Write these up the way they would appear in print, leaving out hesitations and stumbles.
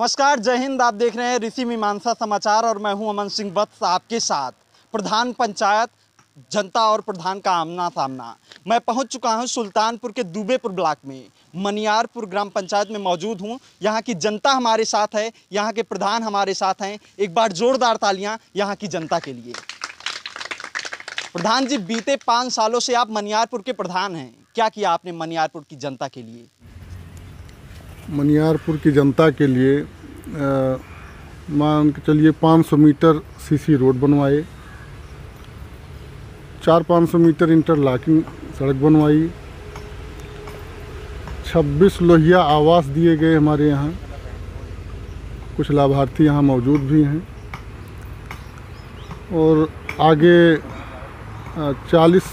नमस्कार, जय हिंद। आप देख रहे हैं ऋषि मीमांसा समाचार और मैं हूं अमन सिंह वत्स आपके साथ। प्रधान पंचायत जनता और प्रधान का आमना सामना। मैं पहुंच चुका हूं सुल्तानपुर के दुबेपुर ब्लॉक में, मनियारपुर ग्राम पंचायत में मौजूद हूं। यहां की जनता हमारे साथ है, यहां के प्रधान हमारे साथ हैं। एक बार जोरदार तालियां यहां की जनता के लिए। प्रधान जी, बीते 5 सालों से आप मनियारपुर के प्रधान हैं। क्या किया आपने मनियारपुर की जनता के लिए? मनियारपुर की जनता के लिए मान के चलिए 500 मीटर सीसी रोड बनवाए, 400-500 मीटर इंटरलॉकिंग सड़क बनवाई, 26 लोहिया आवास दिए गए हमारे यहाँ। कुछ लाभार्थी यहाँ मौजूद भी हैं और आगे 40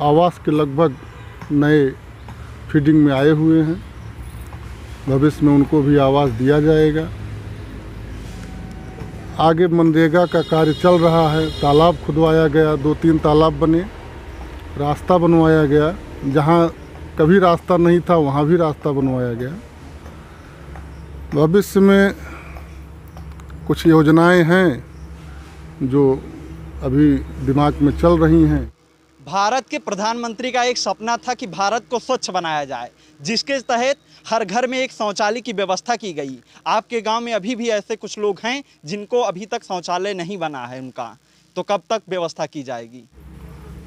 आवास के लगभग नए फीडिंग में आए हुए हैं। भविष्य में उनको भी आवास दिया जाएगा। आगे मनरेगा का कार्य चल रहा है। तालाब खुदवाया गया, 2-3 तालाब बने, रास्ता बनवाया गया। जहाँ कभी रास्ता नहीं था वहाँ भी रास्ता बनवाया गया। भविष्य में कुछ योजनाएं हैं जो अभी दिमाग में चल रही हैं। भारत के प्रधानमंत्री का एक सपना था कि भारत को स्वच्छ बनाया जाए, जिसके तहत हर घर में एक शौचालय की व्यवस्था की गई। आपके गांव में अभी भी ऐसे कुछ लोग हैं जिनको अभी तक शौचालय नहीं बना है उनका, तो कब तक व्यवस्था की जाएगी?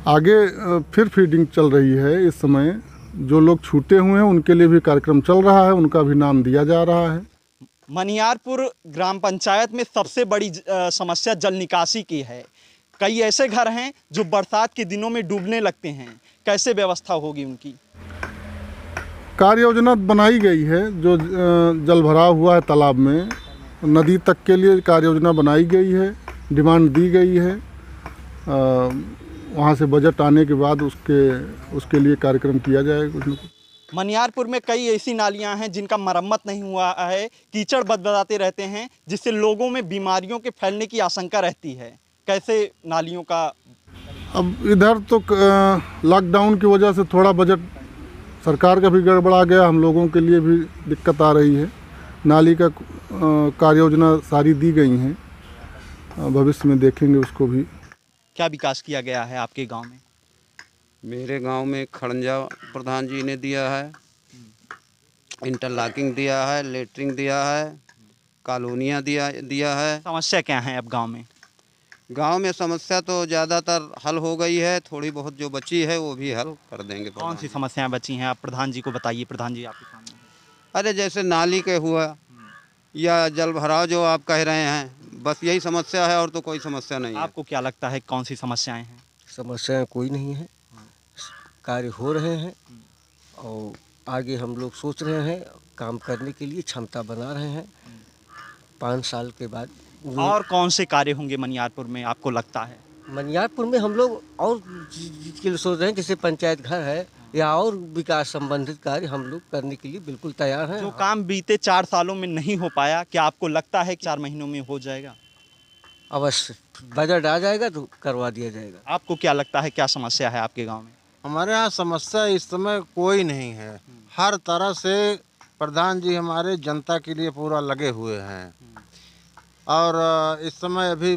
आगे फिर फीडिंग चल रही है। इस समय जो लोग छूटे हुए हैं उनके लिए भी कार्यक्रम चल रहा है, उनका भी नाम दिया जा रहा है। मनियारपुर ग्राम पंचायत में सबसे बड़ी समस्या जल निकासी की है। कई ऐसे घर हैं जो बरसात के दिनों में डूबने लगते हैं। कैसे व्यवस्था होगी उनकी? कार्य योजना बनाई गई है। जो जल भराव हुआ है तालाब में, नदी तक के लिए कार्य योजना बनाई गई है, डिमांड दी गई है। वहाँ से बजट आने के बाद उसके लिए कार्यक्रम किया जाएगा कुछ न कुछ। मनियारपुर में कई ऐसी नालियां हैं जिनका मरम्मत नहीं हुआ है, कीचड़ बदबदाते रहते हैं, जिससे लोगों में बीमारियों के फैलने की आशंका रहती है। कैसे नालियों का? अब इधर तो लॉकडाउन की वजह से थोड़ा बजट सरकार का भी गड़बड़ा गया, हम लोगों के लिए भी दिक्कत आ रही है। नाली का कार्य योजना सारी दी गई हैं, भविष्य में देखेंगे उसको भी। क्या विकास किया गया है आपके गांव में? मेरे गांव में खड़ंजा प्रधान जी ने दिया है, इंटरलॉकिंग दिया है, लेटरिंग दिया है, कॉलोनियाँ दिया है। समस्या क्या है अब गांव में? गांव में समस्या तो ज़्यादातर हल हो गई है, थोड़ी बहुत जो बची है वो भी हल कर देंगे। कौन सी समस्याएं बची हैं? आप प्रधान जी को बताइए। प्रधान जी आपके सामने। अरे जैसे नाली के हुआ या जल भराव जो आप कह रहे हैं, बस यही समस्या है और तो कोई समस्या नहीं है। आपको क्या लगता है कौन सी समस्याएं हैं? समस्याएं कोई नहीं है, कार्य हो रहे हैं और आगे हम लोग सोच रहे हैं काम करने के लिए, क्षमता बना रहे हैं 5 साल के बाद। और कौन से कार्य होंगे मनियारपुर में आपको लगता है? मनियारपुर में हम लोग और चीज़ के लिए सोच रहे हैं, जैसे पंचायत घर है या और विकास संबंधित कार्य हम लोग करने के लिए बिल्कुल तैयार हैं। जो काम बीते 4 सालों में नहीं हो पाया, क्या आपको लगता है कि 4 महीनों में हो जाएगा? अवश्य बजट आ जाएगा तो करवा दिया जाएगा। आपको क्या लगता है, क्या समस्या है आपके गाँव में? हमारे यहाँ समस्या इस समय कोई नहीं है। हर तरह से प्रधान जी हमारे जनता के लिए पूरा लगे हुए हैं और इस समय अभी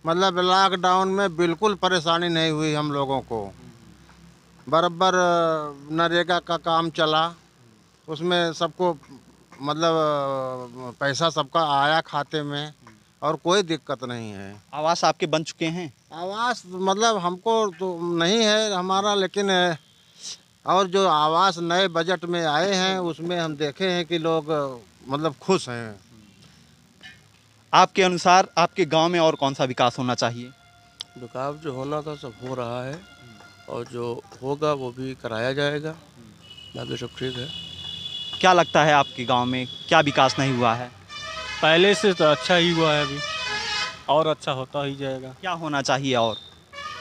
मतलब लॉकडाउन में बिल्कुल परेशानी नहीं हुई हम लोगों को। बराबर नरेगा का काम चला, उसमें सबको मतलब पैसा सबका आया खाते में और कोई दिक्कत नहीं है। आवास आपके बन चुके हैं? आवास मतलब हमको तो नहीं है हमारा, लेकिन और जो आवास नए बजट में आए हैं उसमें हम देखे हैं कि लोग मतलब खुश हैं। आपके अनुसार आपके गांव में और कौन सा विकास होना चाहिए? विकास जो होना था सब हो रहा है और जो होगा वो भी कराया जाएगा, बाकी सब ठीक है। क्या लगता है आपके गांव में क्या विकास नहीं हुआ है? पहले से तो अच्छा ही हुआ है, अभी और अच्छा होता ही जाएगा। क्या होना चाहिए और?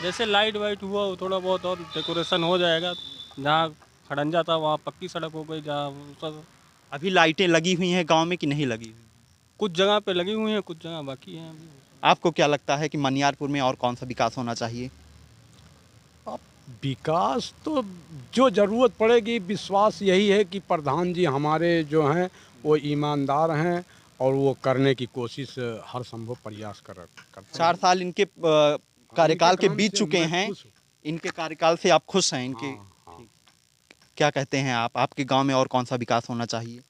जैसे लाइट वाइट हुआ वो थोड़ा बहुत और डेकोरेशन हो जाएगा। जहाँ खड़ंजा था वहाँ पक्की सड़क हो गई। जहाँ सब अभी लाइटें लगी हुई हैं गांव में कि नहीं लगी हुई? कुछ जगह पे लगी हुई हैं, कुछ जगह बाकी हैं अभी। आपको क्या लगता है कि मनियारपुर में और कौन सा विकास होना चाहिए? विकास तो जो ज़रूरत पड़ेगी, विश्वास यही है कि प्रधान जी हमारे जो हैं वो ईमानदार हैं और वो करने की कोशिश हर संभव प्रयास करते हैं। 4 साल इनके कार्यकाल के काम बीत से चुके मैं हैं। खुश हूँ। इनके कार्यकाल से आप खुश हैं इनके? हाँ। क्या कहते हैं आप, आपके गांव में और कौन सा विकास होना चाहिए?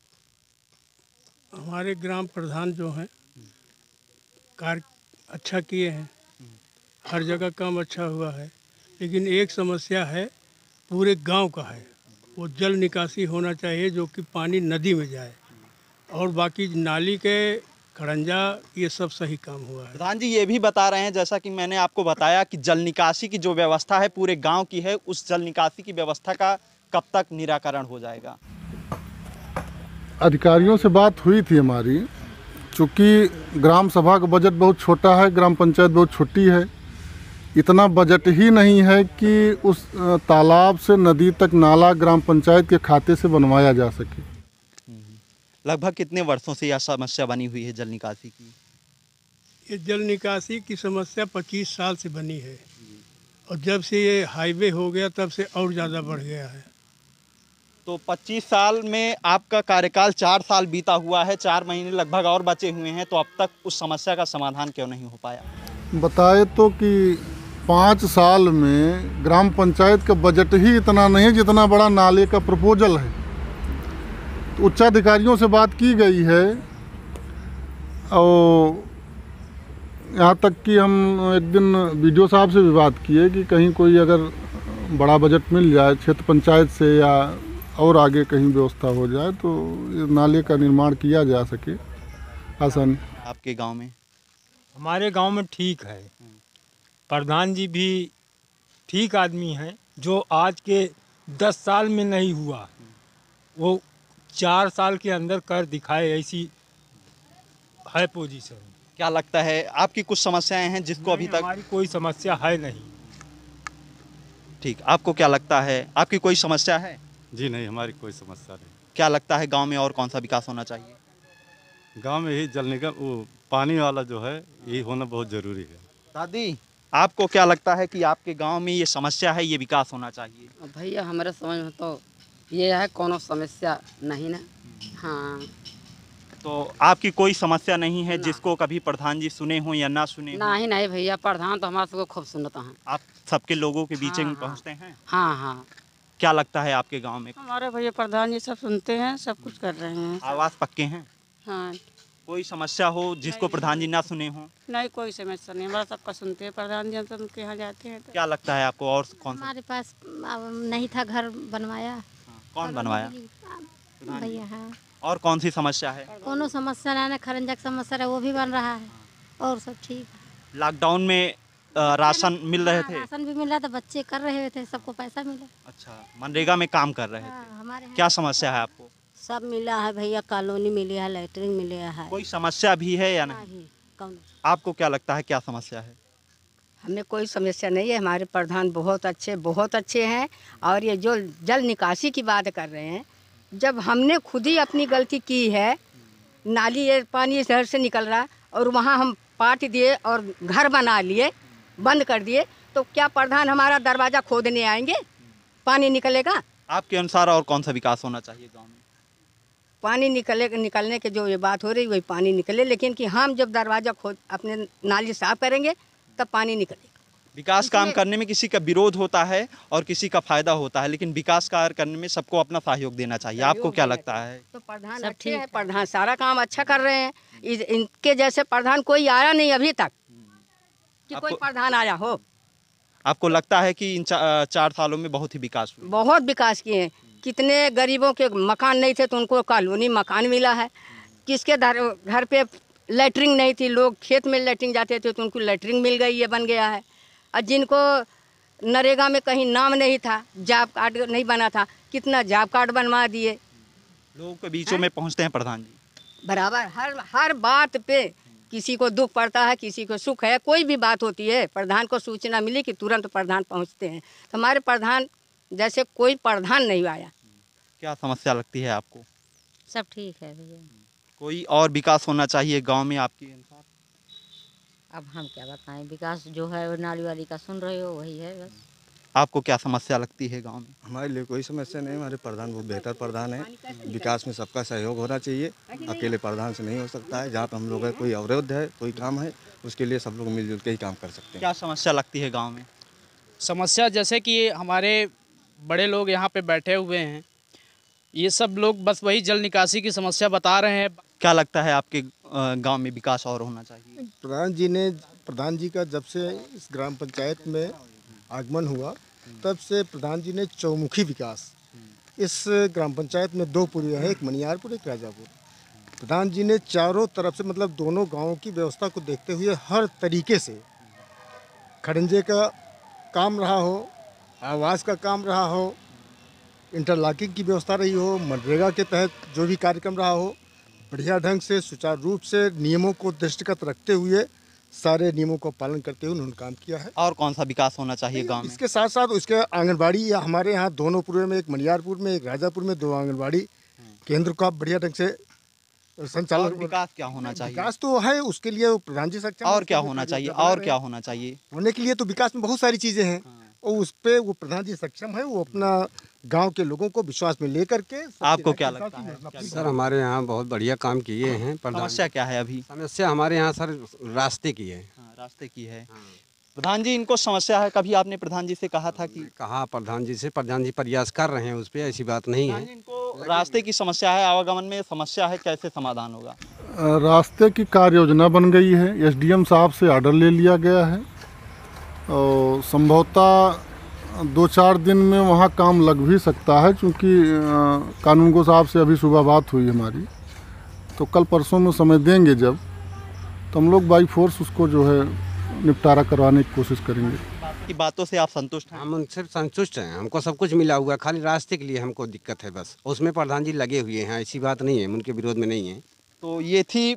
हमारे ग्राम प्रधान जो हैं कार्य अच्छा किए हैं, हर जगह काम अच्छा हुआ है, लेकिन एक समस्या है पूरे गांव का है, वो जल निकासी होना चाहिए जो कि पानी नदी में जाए, और बाकी नाली के खड़ंजा ये सब सही काम हुआ है। प्रधान जी ये भी बता रहे हैं, जैसा कि मैंने आपको बताया कि जल निकासी की जो व्यवस्था है पूरे गांव की है, उस जल निकासी की व्यवस्था का कब तक निराकरण हो जाएगा? अधिकारियों से बात हुई थी हमारी, चूँकि ग्राम सभा का बजट बहुत छोटा है, ग्राम पंचायत बहुत छोटी है, इतना बजट ही नहीं है कि उस तालाब से नदी तक नाला ग्राम पंचायत के खाते से बनवाया जा सके। लगभग कितने वर्षों से यह समस्या बनी हुई है जल निकासी की? ये जल निकासी की समस्या 25 साल से बनी है, और जब से ये हाईवे हो गया तब से और ज़्यादा बढ़ गया है। तो 25 साल में आपका कार्यकाल 4 साल बीता हुआ है, 4 महीने लगभग और बचे हुए हैं, तो अब तक उस समस्या का समाधान क्यों नहीं हो पाया? बताए तो कि 5 साल में ग्राम पंचायत का बजट ही इतना नहीं है जितना बड़ा नाले का प्रपोजल है। तो उच्चाधिकारियों से बात की गई है, और यहाँ तक कि हम एक दिन बीडीओ साहब से भी बात किए कि कहीं कोई अगर बड़ा बजट मिल जाए क्षेत्र पंचायत से या और आगे कहीं व्यवस्था हो जाए तो ये नाले का निर्माण किया जा सके आसानी। आपके गांव में? हमारे गांव में ठीक है, प्रधान जी भी ठीक आदमी हैं, जो आज के 10 साल में नहीं हुआ वो 4 साल के अंदर कर दिखाए, ऐसी है पोजीशन। क्या लगता है आपकी कुछ समस्याएं हैं जिसको अभी तक? हमारी कोई समस्या है नहीं। ठीक, आपको क्या लगता है, आपकी कोई समस्या है? जी नहीं, हमारी कोई समस्या नहीं। क्या लगता है गांव में और कौन सा विकास होना चाहिए? गांव में ही जल निगम वो पानी वाला जो है यही होना बहुत ज़रूरी है। दादी आपको क्या लगता है कि आपके गांव में ये समस्या है, ये विकास होना चाहिए? भैया हमारे समझ में तो ये है कोनो समस्या नहीं ना। हाँ, तो आपकी कोई समस्या नहीं है जिसको कभी प्रधान जी सुने हो या ना सुने हो? नहीं नहीं भैया, प्रधान तो हमारे सबको खूब सुनता है। आप सबके लोगों के बीच में हाँ, पहुंचते हैं? हाँ हाँ। क्या लगता है आपके गांव में? हमारे भैया प्रधान जी सब सुनते हैं, सब कुछ कर रहे हैं। आवास पक्के हैं? हाँ। कोई समस्या हो जिसको प्रधान जी ना सुने हो? नहीं, कोई समस्या नहीं, हमारा सबका सुनते हैं प्रधान जी, हम सब उनके यहाँ जाते हैं। क्या लगता है आपको और कौन सा? हमारे पास नहीं था घर बनवाया। कौन बनवाया? भैया। हाँ। और कौन सी समस्या है? कोनो समस्या नहीं, खरंजा की समस्या है वो भी बन रहा है, और सब ठीक है। लॉकडाउन में राशन मिल रहे थे? राशन भी मिल रहा था, बच्चे कर रहे थे, सबको पैसा मिला। अच्छा, मनरेगा में काम कर रहे थे। हमारे क्या समस्या है आपको? सब मिला है भैया, कॉलोनी मिली है, लैटरिन मिले है। कोई समस्या भी है या नहीं? कौन? आपको क्या लगता है क्या समस्या है? हमें कोई समस्या नहीं है, हमारे प्रधान बहुत अच्छे हैं। और ये जो जल निकासी की बात कर रहे हैं, जब हमने खुद ही अपनी गलती की है, नाली ये पानी शहर से निकल रहा और वहाँ हम पाट दिए और घर बना लिए, बंद कर दिए, तो क्या प्रधान हमारा दरवाज़ा खोदने आएंगे? पानी निकलेगा? आपके अनुसार और कौन सा विकास होना चाहिए गाँव में? पानी निकलने के जो ये बात हो रही वही पानी निकले, लेकिन कि हम जब दरवाज़ा खोद अपने नाली साफ करेंगे तब पानी निकलेगा। विकास काम करने में किसी का विरोध होता है और किसी का फायदा होता है, लेकिन विकास कार्य करने में सबको अपना सहयोग देना चाहिए। आपको क्या लगता है? तो प्रधान अच्छे हैं, प्रधान सारा काम अच्छा कर रहे हैं। इनके जैसे प्रधान कोई आया नहीं अभी तक कि कोई प्रधान आया हो। आपको लगता है कि इन 4 सालों में बहुत ही विकास हुआ? बहुत विकास किए हैं। कितने गरीबों के मकान नहीं थे तो उनको कॉलोनी मकान मिला है। किसके घर पे लैटरिन नहीं थी, लोग खेत में लैटरिन जाते थे तो उनको लैटरिन मिल गई है, बन गया है। और जिनको नरेगा में कहीं नाम नहीं था, जॉब कार्ड नहीं बना था, कितना जॉब कार्ड बनवा दिए। लोगों के बीचों में पहुंचते हैं प्रधान जी बराबर, हर बात पे किसी को दुख पड़ता है, किसी को सुख है, कोई भी बात होती है प्रधान को सूचना मिली कि तुरंत प्रधान पहुंचते हैं। तो हमारे प्रधान जैसे कोई प्रधान नहीं आया। क्या समस्या लगती है आपको? सब ठीक है भैया। कोई और विकास होना चाहिए गांव में आपके अनुसार? अब हम क्या बताएं, विकास जो है वो नाली वाली का सुन रहे हो वही है बस। आपको क्या समस्या लगती है गांव में? हमारे लिए कोई समस्या नहीं, हमारे प्रधान बहुत बेहतर प्रधान है। विकास में सबका सहयोग होना चाहिए, अकेले प्रधान से नहीं हो सकता है। जहाँ पर हम लोग है कोई अवरोध है, कोई काम है, उसके लिए सब लोग मिलजुल के ही काम कर सकते हैं। क्या समस्या लगती है गाँव में? समस्या जैसे कि हमारे बड़े लोग यहाँ पे बैठे हुए हैं, ये सब लोग बस वही जल निकासी की समस्या बता रहे हैं। क्या लगता है आपके गांव में विकास और होना चाहिए? प्रधान जी का जब से इस ग्राम पंचायत में आगमन हुआ तब से प्रधान जी ने चौमुखी विकास, इस ग्राम पंचायत में 2 पुलिया है, एक मनियारपुर एक राजापुर। प्रधान जी ने चारों तरफ से मतलब दोनों गांवों की व्यवस्था को देखते हुए हर तरीके से खड़ंजे का काम रहा हो, आवास का काम रहा हो, इंटरलॉकिंग की व्यवस्था रही हो, मनरेगा के तहत जो भी कार्यक्रम रहा हो, बढ़िया ढंग से सुचारू रूप से नियमों को दृष्टिगत रखते हुए सारे नियमों का पालन करते हुए उन्होंने काम किया है। और कौन सा विकास होना चाहिए गांव में? इसके साथ साथ उसके आंगनबाड़ी हमारे यहाँ दोनों पूरे में, एक मनियारपुर में एक राजापुर में 2 आंगनबाड़ी केंद्र का बढ़िया ढंग से संचालन। विकास क्या होना चाहिए? विकास तो है, उसके लिए प्रधान जी सक्षम। और क्या होना चाहिए? और क्या होना चाहिए? होने के लिए तो विकास में बहुत सारी चीज़ें हैं और उस पर वो प्रधान जी सक्षम है। वो अपना गांव के लोगों को विश्वास में लेकर के। आपको क्या लगता है? सर हमारे यहाँ बहुत बढ़िया काम किए हैं। समस्या क्या है अभी? समस्या हमारे यहाँ सर रास्ते की है। रास्ते की है। प्रधान जी इनको समस्या है, कभी आपने प्रधान जी से कहा था कि? कहा प्रधान जी से, प्रधान जी प्रयास कर रहे हैं उस पर, ऐसी बात नहीं है। इनको रास्ते की समस्या है, आवागमन में समस्या है, कैसे समाधान होगा? रास्ते की कार्य योजना बन गई है, एसडीएम साहब से ऑर्डर ले लिया गया है और संभवतः 2-4 दिन में वहाँ काम लग भी सकता है, क्योंकि कानूनगो साहब से अभी सुबह बात हुई हमारी, तो कल परसों में समय देंगे जब, तो हम लोग बाई फोर्स उसको जो है निपटारा करवाने की कोशिश करेंगे। की बातों से आप संतुष्ट हैं? हम उनसे संतुष्ट हैं, हमको सब कुछ मिला हुआ, खाली रास्ते के लिए हमको दिक्कत है बस। उसमें प्रधान जी लगे हुए हैं, ऐसी बात नहीं है, उनके विरोध में नहीं है। तो ये थी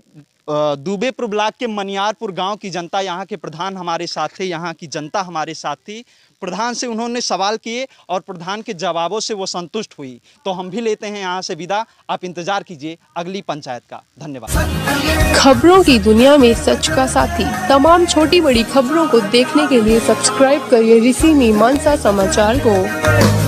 दुबेपुर ब्लॉक के मनियारपुर गांव की जनता। यहाँ के प्रधान हमारे साथ थे, यहाँ की जनता हमारे साथ थी। प्रधान से उन्होंने सवाल किए और प्रधान के जवाबों से वो संतुष्ट हुई। तो हम भी लेते हैं यहाँ से विदा। आप इंतजार कीजिए अगली पंचायत का। धन्यवाद। खबरों की दुनिया में सच का साथी, तमाम छोटी बड़ी खबरों को देखने के लिए सब्सक्राइब करिए ऋषि मीमांसा समाचार को।